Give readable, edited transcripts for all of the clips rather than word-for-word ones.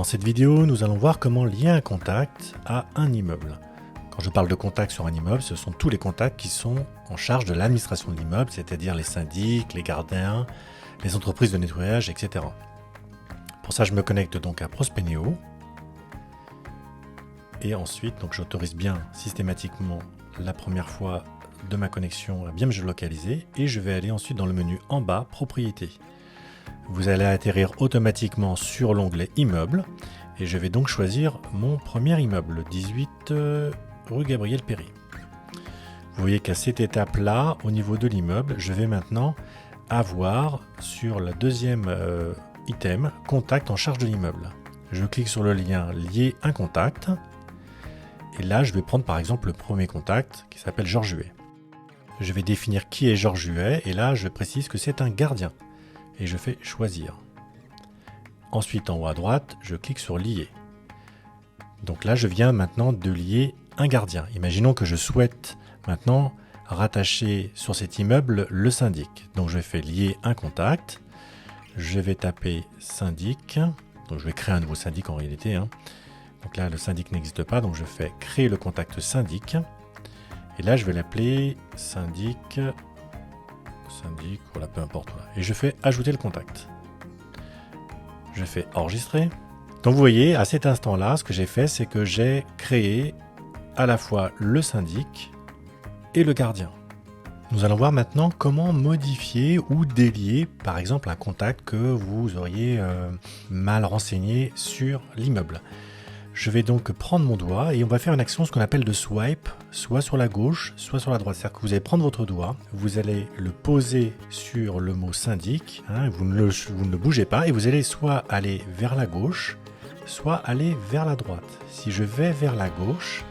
cette vidéo, nous allons voir comment lier un contact à un immeuble. Quand je parle de contact sur un immeuble, ce sont tous les contacts qui sont en charge de l'administration de l'immeuble, c'est-à-dire les syndics, les gardiens, les entreprises de nettoyage, etc. Pour ça, je me connecte donc à Prospeneo. Et ensuite, donc j'autorise bien systématiquement la première fois de ma connexion à bien me géolocaliser. Et je vais aller ensuite dans le menu en bas, Propriétés. Vous allez atterrir automatiquement sur l'onglet Immeuble. Et je vais donc choisir mon premier immeuble, le 18 rue Gabriel Péri. Vous voyez qu'à cette étape-là, au niveau de l'immeuble, je vais maintenant avoir sur le deuxième item, contact en charge de l'immeuble. Je clique sur le lien lier un contact. Et là, je vais prendre par exemple le premier contact qui s'appelle Georges Huet. Je vais définir qui est Georges Huet et là, je précise que c'est un gardien. Et je fais choisir. Ensuite, en haut à droite, je clique sur lier. Donc là, je viens maintenant de lier un gardien. Imaginons que je souhaite maintenant rattacher sur cet immeuble le syndic. Donc je fais lier un contact. Je vais taper syndic. Donc je vais créer un nouveau syndic en réalité. Donc là, le syndic n'existe pas. Donc je fais créer le contact syndic. Et là, je vais l'appeler syndic, voilà, peu importe. Voilà. Et je fais ajouter le contact. Je fais enregistrer. Donc vous voyez, à cet instant-là, ce que j'ai fait, c'est que j'ai créé à la fois le syndic et le gardien. Nous allons voir maintenant comment modifier ou délier, par exemple, un contact que vous auriez mal renseigné sur l'immeuble. Je vais donc prendre mon doigt et on va faire une action, ce qu'on appelle de swipe, soit sur la gauche, soit sur la droite. C'est-à-dire que vous allez prendre votre doigt, vous allez le poser sur le mot syndic, vous ne bougez pas, et vous allez soit aller vers la gauche, soit aller vers la droite. Si je vais vers la gauche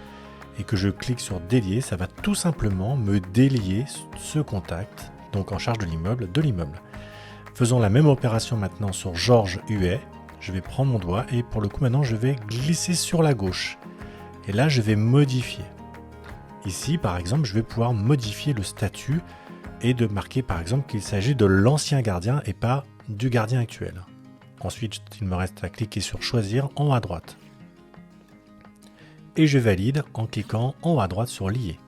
et que je clique sur délier, ça va tout simplement me délier ce contact, donc en charge de l'immeuble, Faisons la même opération maintenant sur Georges Huet. Je vais prendre mon doigt et pour le coup maintenant je vais glisser sur la gauche. Et là je vais modifier. Ici par exemple je vais pouvoir modifier le statut et de marquer par exemple qu'il s'agit de l'ancien gardien et pas du gardien actuel. Ensuite il me reste à cliquer sur choisir en haut à droite. Et je valide en cliquant en haut à droite sur lier.